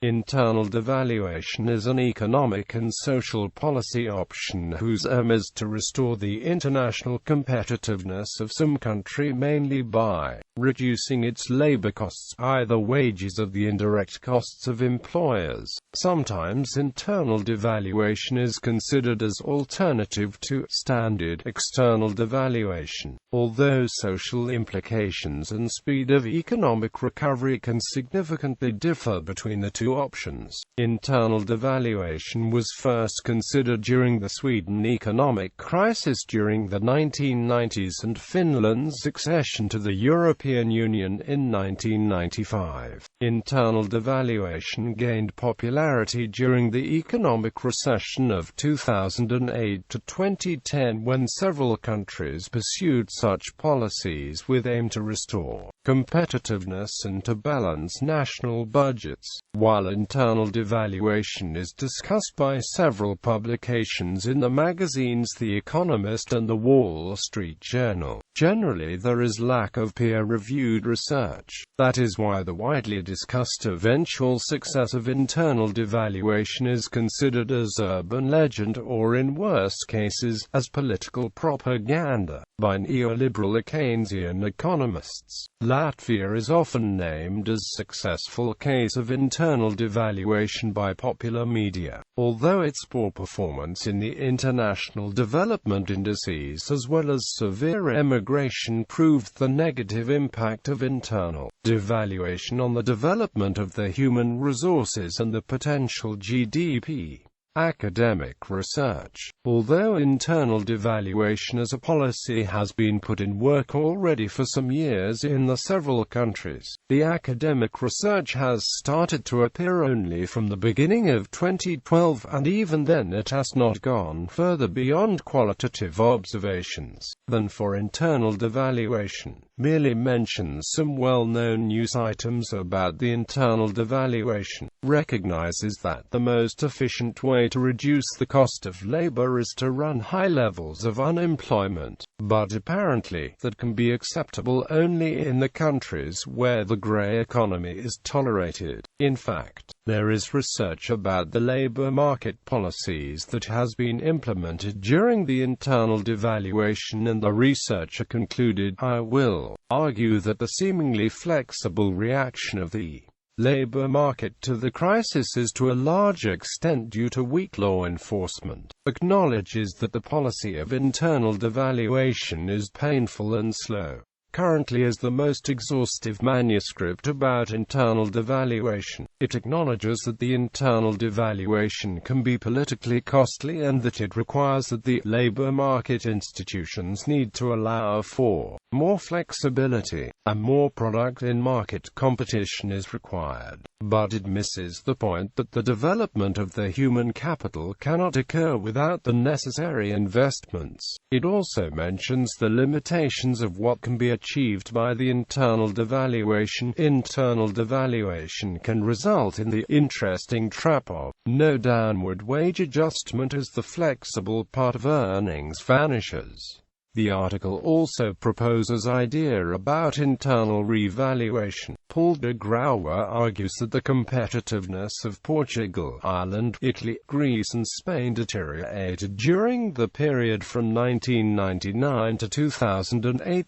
Internal devaluation is an economic and social policy option whose aim is to restore the international competitiveness of some country mainly by reducing its labor costs, either wages or the indirect costs of employers. Sometimes internal devaluation is considered as alternative to standard external devaluation. Although social implications and speed of economic recovery can significantly differ between the two options, internal devaluation was first considered during the Sweden economic crisis during the 1990s and Finland's accession to the European Union in 1995. Internal devaluation gained popularity during the economic recession of 2008 to 2010 when several countries pursued such policies with aim to restore competitiveness and to balance national budgets. While internal devaluation is discussed by several publications in the magazines The Economist and The Wall Street Journal, generally there is lack of peer-reviewed research. That is why the widely discussed eventual success of internal devaluation is considered as urban legend or, in worst cases, as political propaganda by neoliberal Keynesian economists. Latvia is often named as a successful case of internal devaluation by popular media, although its poor performance in the international development indices as well as severe emigration proved the negative impact of internal devaluation on the development of the human resources and the potential GDP. Academic research. Although internal devaluation as a policy has been put in work already for some years in the several countries, the academic research has started to appear only from the beginning of 2012, and even then it has not gone further beyond qualitative observations than for internal devaluation. Merely mentions some well-known news items about the internal devaluation, recognizes that the most efficient way to reduce the cost of labor is to run high levels of unemployment, but apparently that can be acceptable only in the countries where the grey economy is tolerated. In fact, there is research about the labor market policies that has been implemented during the internal devaluation, and the researcher concluded, "I will argue that the seemingly flexible reaction of the labor market to the crisis is to a large extent due to weak law enforcement, acknowledges that the policy of internal devaluation is painful and slow." Currently is the most exhaustive manuscript about internal devaluation. It acknowledges that the internal devaluation can be politically costly and that it requires that the labor market institutions need to allow for more flexibility, and more product in market competition is required. But it misses the point that the development of the human capital cannot occur without the necessary investments. It also mentions the limitations of what can be achieved by the internal devaluation. Internal devaluation can result in the interesting trap of no downward wage adjustment as the flexible part of earnings vanishes. The article also proposes idea about internal revaluation. Paul de Grauwe argues that the competitiveness of Portugal, Ireland, Italy, Greece and Spain deteriorated during the period from 1999 to 2008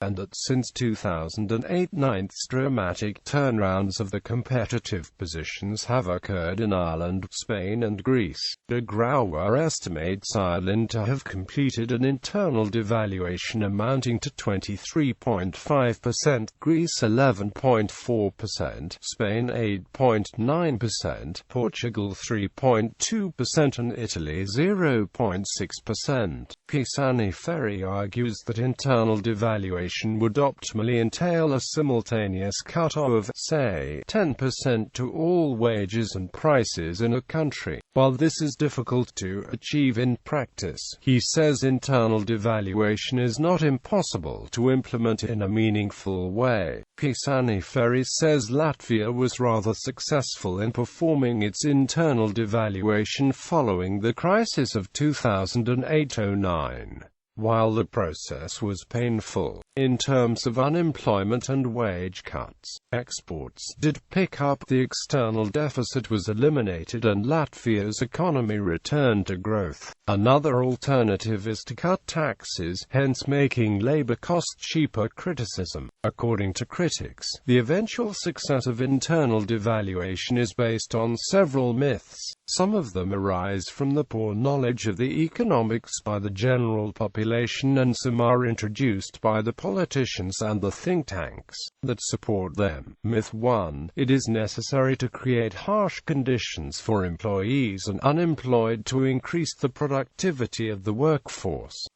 and that since 2008 dramatic turnarounds of the competitive positions have occurred in Ireland, Spain and Greece. De Grauwe estimates Ireland to have completed an internal devaluation amounting to 23.5%, Greece 11.4%, Spain 8.9%, Portugal 3.2% and Italy 0.6%. Pisani-Ferry argues that internal devaluation would optimally entail a simultaneous cut of, say, 10% to all wages and prices in a country. While this is difficult to achieve in practice, he says internal devaluation is not impossible to implement in a meaningful way. Pisani-Ferry says Latvia was rather successful in performing its internal devaluation following the crisis of 2008-09. While the process was painful, in terms of unemployment and wage cuts, exports did pick up, the external deficit was eliminated, and Latvia's economy returned to growth. Another alternative is to cut taxes, hence making labor costs cheaper. Criticism. According to critics, the eventual success of internal devaluation is based on several myths. Some of them arise from the poor knowledge of the economics by the general population, and some are introduced by the politicians and the think tanks that support them. Myth 1. It is necessary to create harsh conditions for employees and unemployed to increase the productivity of the workforce.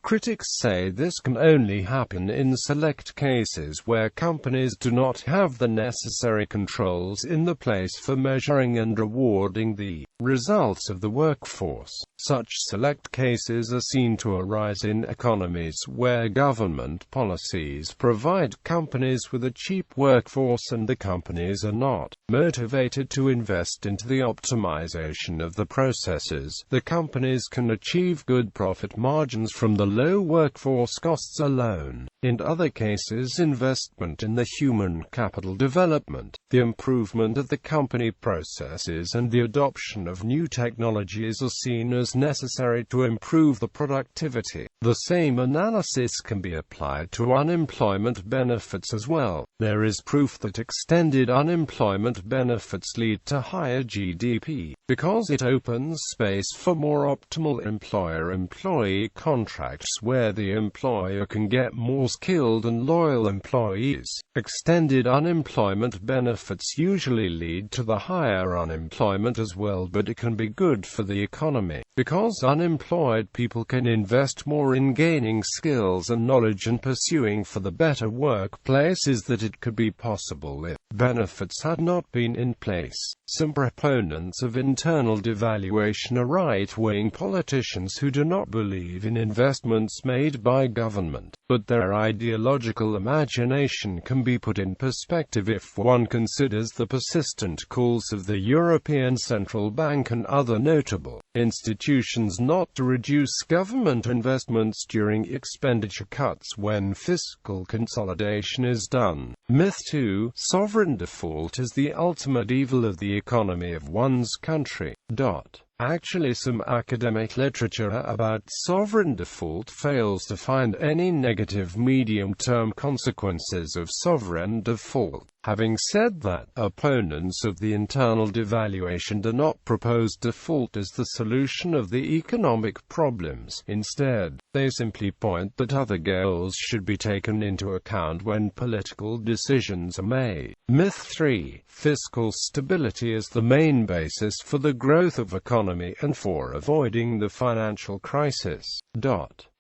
Critics say this can only happen in select cases where companies do not have the necessary controls in the place for measuring and rewarding the results of the workforce. Such select cases are seen to arise in economies where government policies provide companies with a cheap workforce and the companies are not motivated to invest into the optimization of the processes. The companies can achieve good profit margins from the low workforce costs alone. In other cases, investment in the human capital development, the improvement of the company processes and the adoption of new technologies are seen as necessary to improve the productivity. The same analysis can be applied to unemployment benefits as well. There is proof that extended unemployment benefits lead to higher GDP, because it opens space for more optimal employer-employee contracts where the employer can get more skilled and loyal employees. Extended unemployment benefits usually lead to the higher unemployment as well, but it can be good for the economy, because unemployed people can invest more in gaining skills and knowledge and pursuing for the better workplaces that it could be possible if benefits had not been in place. Some proponents of internal devaluation are right-wing politicians who do not believe in investments made by government, but their ideological imagination can be put in perspective if one considers the persistent calls of the European Central Bank and other notable institutions not to reduce government investments during expenditure cuts when fiscal consolidation is done. Myth 2. Sovereign default is the ultimate evil of the economy of one's country. Actually, some academic literature about sovereign default fails to find any negative medium-term consequences of sovereign default. Having said that, opponents of the internal devaluation do not propose default as the solution of the economic problems. Instead, they simply point that other goals should be taken into account when political decisions are made. Myth 3. Fiscal stability is the main basis for the growth of economy and for avoiding the financial crisis.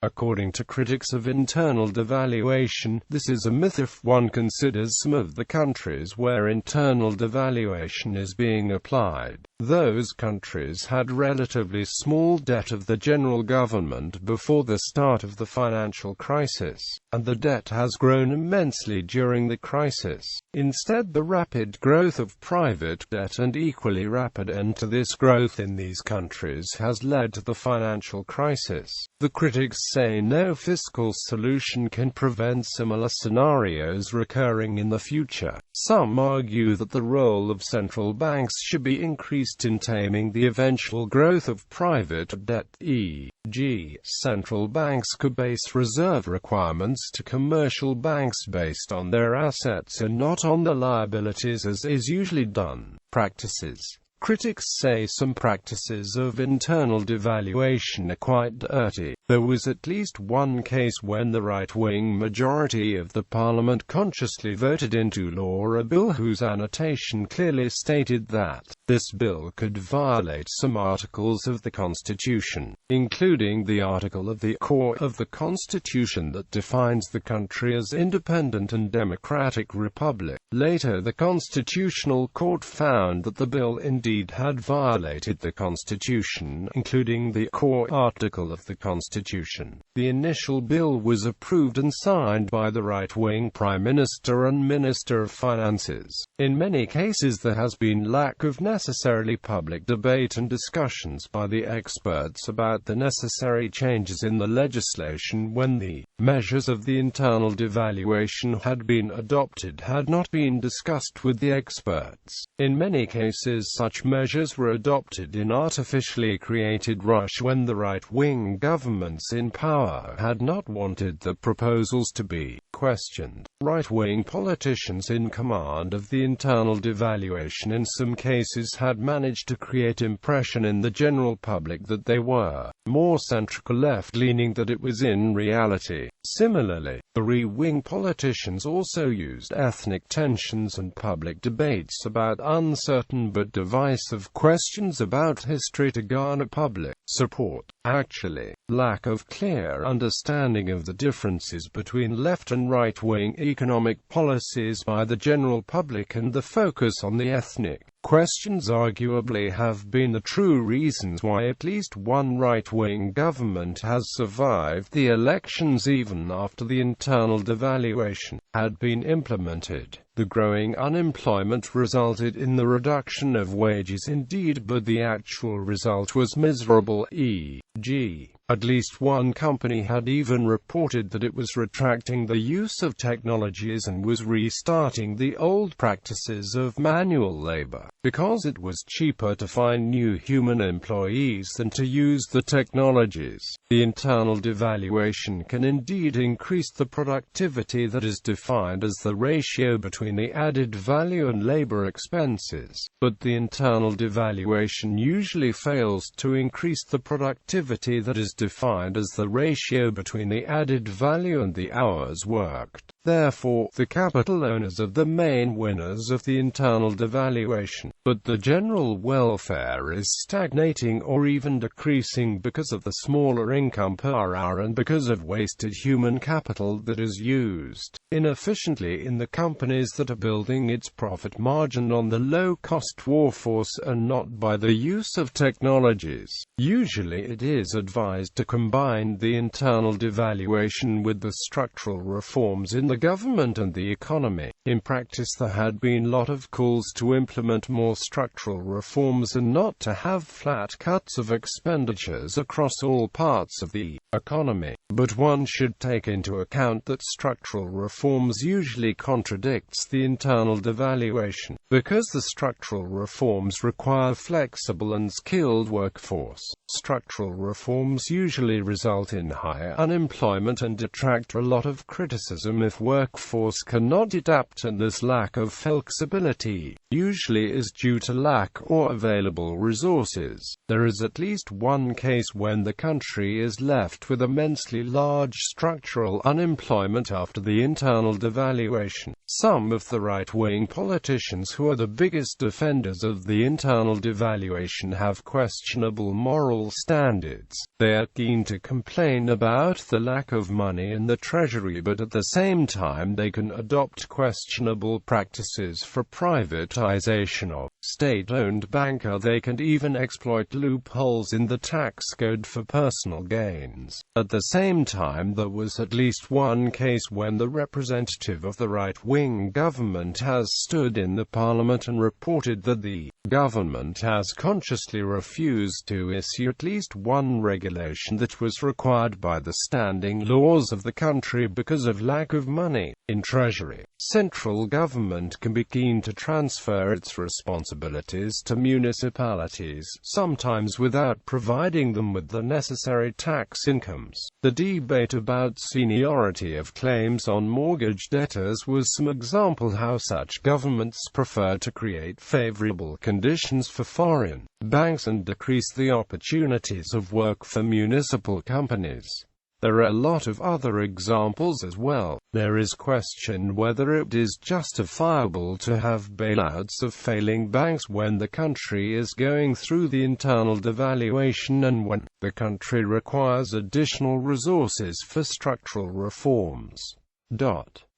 According to critics of internal devaluation, this is a myth if one considers some of the countries where internal devaluation is being applied. Those countries had relatively small debt of the general government before the start of the financial crisis, and the debt has grown immensely during the crisis. Instead, the rapid growth of private debt and equally rapid end to this growth in these countries has led to the financial crisis. The critics say no fiscal solution can prevent similar scenarios recurring in the future. Some argue that the role of central banks should be increased in taming the eventual growth of private debt, e.g., central banks could base reserve requirements to commercial banks based on their assets and not on the liabilities as is usually done. Practices. Critics say some practices of internal devaluation are quite dirty. There was at least one case when the right-wing majority of the parliament consciously voted into law a bill whose annotation clearly stated that this bill could violate some articles of the Constitution, including the article of the core of the Constitution that defines the country as independent and democratic republic. Later, the Constitutional Court found that the bill indeed had violated the Constitution, including the core article of the Constitution. constitution. The initial bill was approved and signed by the right-wing Prime Minister and Minister of Finances. In many cases there has been lack of necessarily public debate and discussions by the experts about the necessary changes in the legislation when the measures of the internal devaluation had been adopted had not been discussed with the experts. In many cases such measures were adopted in artificially created rush when the right-wing governments in power had not wanted the proposals to be questioned. Right-wing politicians in command of the internal devaluation in some cases had managed to create impression in the general public that they were more centric or left-leaning than it was in reality. Similarly, the right-wing politicians also used ethnic tensions and public debates about uncertain but divisive questions about history to garner public support. Actually, lack of clear understanding of the differences between left and right-wing economic policies by the general public and the focus on the ethnic questions arguably have been the true reasons why at least one right-wing government has survived the elections even after the internal devaluation had been implemented. The growing unemployment resulted in the reduction of wages indeed, but the actual result was miserable, e.g. at least one company had even reported that it was retracting the use of technologies and was restarting the old practices of manual labor, because it was cheaper to find new human employees than to use the technologies. The internal devaluation can indeed increase the productivity that is defined as the ratio between the added value and labor expenses, but the internal devaluation usually fails to increase the productivity that is defined as the ratio between the added value and the hours worked. Therefore, the capital owners are the main winners of the internal devaluation, but the general welfare is stagnating or even decreasing because of the smaller income per hour and because of wasted human capital that is used inefficiently in the companies that are building its profit margin on the low-cost workforce and not by the use of technologies. Usually it is advised to combine the internal devaluation with the structural reforms in the government and the economy. In practice there had been a lot of calls to implement more structural reforms and not to have flat cuts of expenditures across all parts of the economy. But one should take into account that structural reforms usually contradicts the internal devaluation, because the structural reforms require flexible and skilled workforce. Structural reforms usually result in higher unemployment and attract a lot of criticism if workforce cannot adapt, and this lack of flexibility usually is due to lack or available resources. There is at least one case when the country is left with immensely large structural unemployment after the internal devaluation. Some of the right-wing politicians who are the biggest defenders of the internal devaluation have questionable moral standards. They are keen to complain about the lack of money in the treasury, but at the same time they can adopt questionable practices for privatization of state-owned banks. They can even exploit loopholes in the tax code for personal gains. At the same time, there was at least one case when the representative of the right-wing government has stood in the parliament and reported that the government has consciously refused to issue at least one regulation that was required by the standing laws of the country because of lack of money in treasury. Central government can be keen to transfer its responsibilities to municipalities, sometimes without providing them with the necessary tax incomes. The debate about seniority of claims on mortgage debtors was some example how such governments prefer to create favorable conditions for foreign banks and decrease the opportunities of work for municipal companies. There are a lot of other examples as well. There is question whether it is justifiable to have bailouts of failing banks when the country is going through the internal devaluation and when the country requires additional resources for structural reforms.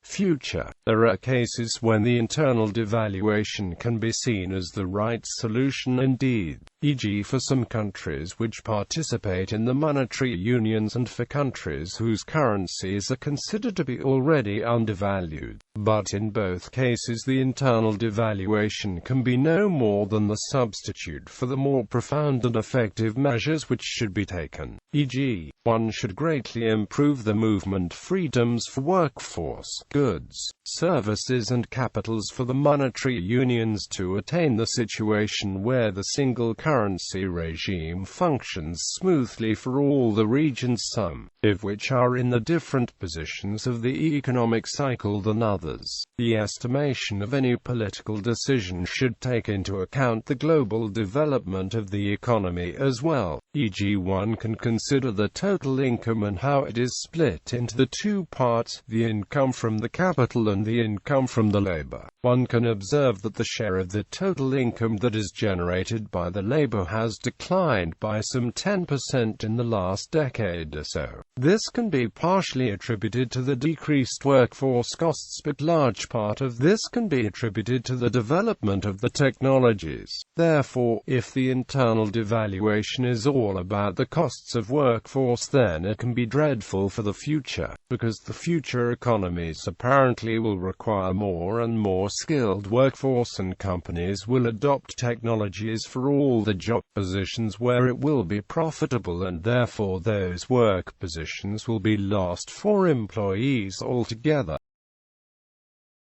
future. There are cases when the internal devaluation can be seen as the right solution indeed, e.g. for some countries which participate in the monetary unions and for countries whose currencies are considered to be already undervalued. But in both cases the internal devaluation can be no more than the substitute for the more profound and effective measures which should be taken. E.g., one should greatly improve the movement freedoms for workforce, goods, services and capitals for the monetary unions to attain the situation where the single currency regime functions smoothly for all the regions, some of which are in the different positions of the economic cycle than others. The estimation of any political decision should take into account the global development of the economy as well, e.g. one can consider the total income and how it is split into the two parts, the income from the capital and the income from the labor. One can observe that the share of the total income that is generated by the labor has declined by some 10% in the last decade or so. This can be partially attributed to the decreased workforce costs, but large part of this can be attributed to the development of the technologies. Therefore, if the internal devaluation is all about the costs of workforce, then it can be dreadful for the future, because the future economies apparently will require more and more skilled workforce, and companies will adopt technologies for all the job positions where it will be profitable, and therefore those work positions will be lost for employees altogether.